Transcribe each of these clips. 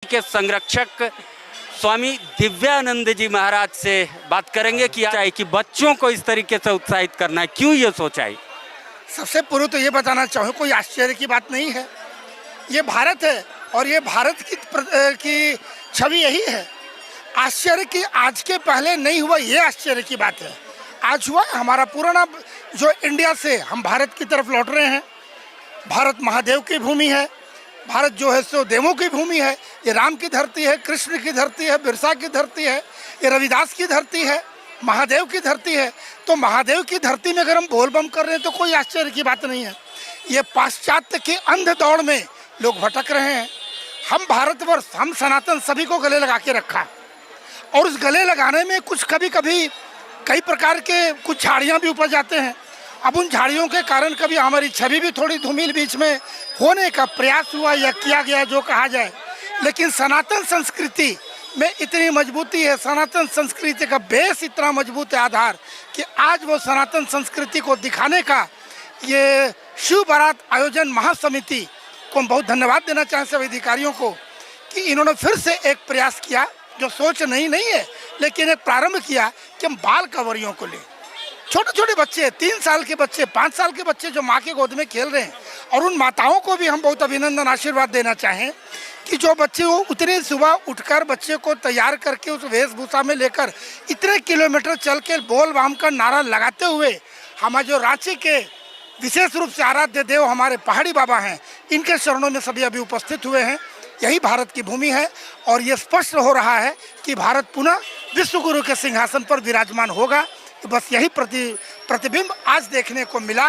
के संरक्षक स्वामी दिव्यानंद जी महाराज से बात करेंगे कि बच्चों को इस तरीके से उत्साहित करना है, क्यों ये सोचा है? सबसे पूर्व तो ये बताना चाहूँ, कोई आश्चर्य की बात नहीं है। ये भारत है और ये भारत की छवि यही है। आश्चर्य की आज के पहले नहीं हुआ, ये आश्चर्य की बात है। आज हुआ हमारा पुराना जो इंडिया से हम भारत की तरफ लौट रहे हैं। भारत महादेव की भूमि है, भारत जो है सो देवों की भूमि है। ये राम की धरती है, कृष्ण की धरती है, बिरसा की धरती है, ये रविदास की धरती है, महादेव की धरती है। तो महादेव की धरती में अगर हम बोल बम कर रहे हैं तो कोई आश्चर्य की बात नहीं है। ये पाश्चात्य के अंध दौड़ में लोग भटक रहे हैं। हम भारतवर्ष, हम सनातन सभी को गले लगा के रखा, और उस गले लगाने में कुछ कभी कभी कई प्रकार के कुछ झाड़ियाँ भी उपज जाते हैं। अब उन झाड़ियों के कारण कभी हमारी छवि भी थोड़ी धूमिल बीच में होने का प्रयास हुआ या किया गया, जो कहा जाए। लेकिन सनातन संस्कृति में इतनी मजबूती है, सनातन संस्कृति का बेस इतना मजबूत है, आधार, कि आज वो सनातन संस्कृति को दिखाने का ये शिव बारात आयोजन महासमिति को हम बहुत धन्यवाद देना चाहें सभी अधिकारियों को, कि इन्होंने फिर से एक प्रयास किया, जो सोच नहीं है, लेकिन एक प्रारंभ किया कि हम बाल कंवरियों को लें। छोटे छोटे बच्चे, 3 साल के बच्चे, 5 साल के बच्चे जो माँ के गोद में खेल रहे हैं, और उन माताओं को भी हम बहुत अभिनंदन आशीर्वाद देना चाहें कि जो बच्चे वो उतने सुबह उठकर बच्चे को तैयार करके उस वेशभूषा में लेकर इतने किलोमीटर चल के बोल बम का नारा लगाते हुए, हमारे जो रांची के विशेष रूप से आराध्य देव हमारे पहाड़ी बाबा हैं, इनके चरणों में सभी अभी उपस्थित हुए हैं। यही भारत की भूमि है, और ये स्पष्ट हो रहा है कि भारत पुनः विश्व गुरु के सिंहासन पर विराजमान होगा। तो बस यही प्रतिबिंब आज देखने को मिला।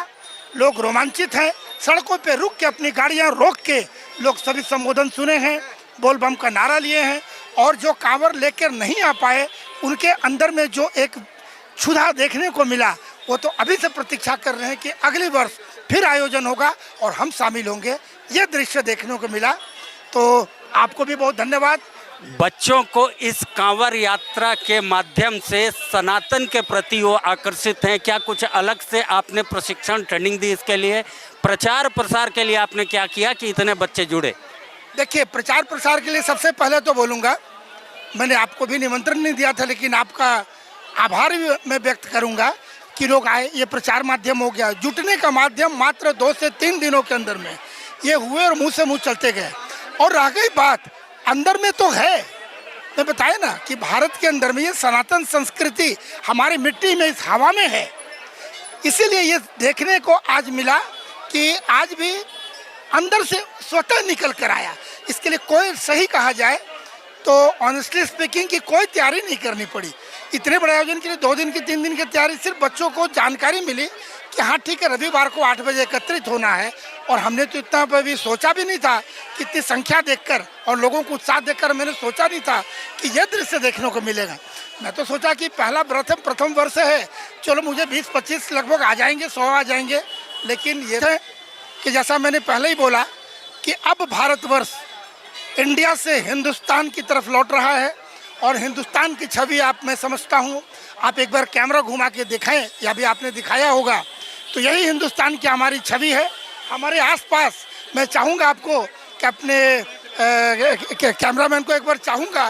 लोग रोमांचित हैं, सड़कों पे रुक के अपनी गाड़ियां रोक के लोग सभी संबोधन सुने हैं, बोल बम का नारा लिए हैं, और जो कांवर लेकर नहीं आ पाए उनके अंदर में जो एक क्षुधा देखने को मिला, वो तो अभी से प्रतीक्षा कर रहे हैं कि अगले वर्ष फिर आयोजन होगा और हम शामिल होंगे। ये दृश्य देखने को मिला, तो आपको भी बहुत धन्यवाद। बच्चों को इस कांवर यात्रा के माध्यम से सनातन के प्रति वो आकर्षित हैं। क्या कुछ अलग से आपने प्रशिक्षण ट्रेनिंग दी इसके लिए? प्रचार प्रसार के लिए आपने क्या किया कि इतने बच्चे जुड़े? देखिए, प्रचार प्रसार के लिए सबसे पहले तो बोलूँगा, मैंने आपको भी निमंत्रण नहीं दिया था, लेकिन आपका आभार भी मैं व्यक्त करूँगा कि लोग आए। ये प्रचार माध्यम हो गया, जुटने का माध्यम मात्र 2 से 3 दिनों के अंदर में ये हुए और मुँह से मुँह चलते गए। और रह गई बात, अंदर में तो है, मैं बताया ना कि भारत के अंदर में ये सनातन संस्कृति हमारी मिट्टी में, इस हवा में है। इसीलिए ये देखने को आज मिला कि आज भी अंदर से स्वतः निकल कर आया। इसके लिए कोई सही कहा जाए तो ऑनेस्टली स्पीकिंग की कोई तैयारी नहीं करनी पड़ी। इतने बड़े आयोजन के लिए 2 दिन की 3 दिन की तैयारी, सिर्फ बच्चों को जानकारी मिली कि हाँ ठीक है, रविवार को 8 बजे एकत्रित होना है। और हमने तो इतना भी सोचा भी नहीं था कि इतनी संख्या देखकर और लोगों को उत्साह देखकर मैंने सोचा नहीं था कि यह दृश्य देखने को मिलेगा। मैं तो सोचा कि पहला प्रथम वर्ष है, चलो मुझे 20-25 लगभग आ जाएंगे, 100 आ जाएंगे। लेकिन ये है कि जैसा मैंने पहले ही बोला कि अब भारतवर्ष इंडिया से हिंदुस्तान की तरफ लौट रहा है, और हिंदुस्तान की छवि आप, मैं समझता हूँ, आप एक बार कैमरा घुमा के दिखाएं, या भी आपने दिखाया होगा, तो यही हिंदुस्तान की हमारी छवि है। हमारे आसपास मैं चाहूँगा आपको कि अपने कैमरामैन को एक बार चाहूँगा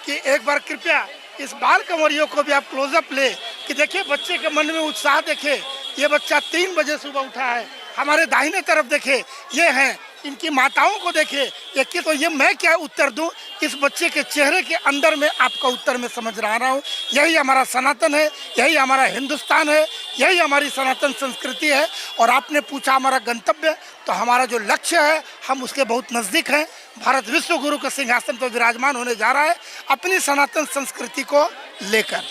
कि एक बार कृपया इस बाल कंवरियों को भी आप क्लोजअप ले, कि देखिए बच्चे के मन में उत्साह देखे। ये बच्चा 3 बजे सुबह उठा है। हमारे दाहिने तरफ देखे, ये हैं, इनकी माताओं को देखे। ये कि तो ये मैं क्या उत्तर दूं इस बच्चे के चेहरे के अंदर में, आपका उत्तर मैं समझ रहा हूँ। यही हमारा सनातन है, यही हमारा हिंदुस्तान है, यही हमारी सनातन संस्कृति है। और आपने पूछा हमारा गंतव्य, तो हमारा जो लक्ष्य है हम उसके बहुत नज़दीक हैं। भारत विश्व गुरु के सिंहासन पर विराजमान होने जा रहा है अपनी सनातन संस्कृति को लेकर।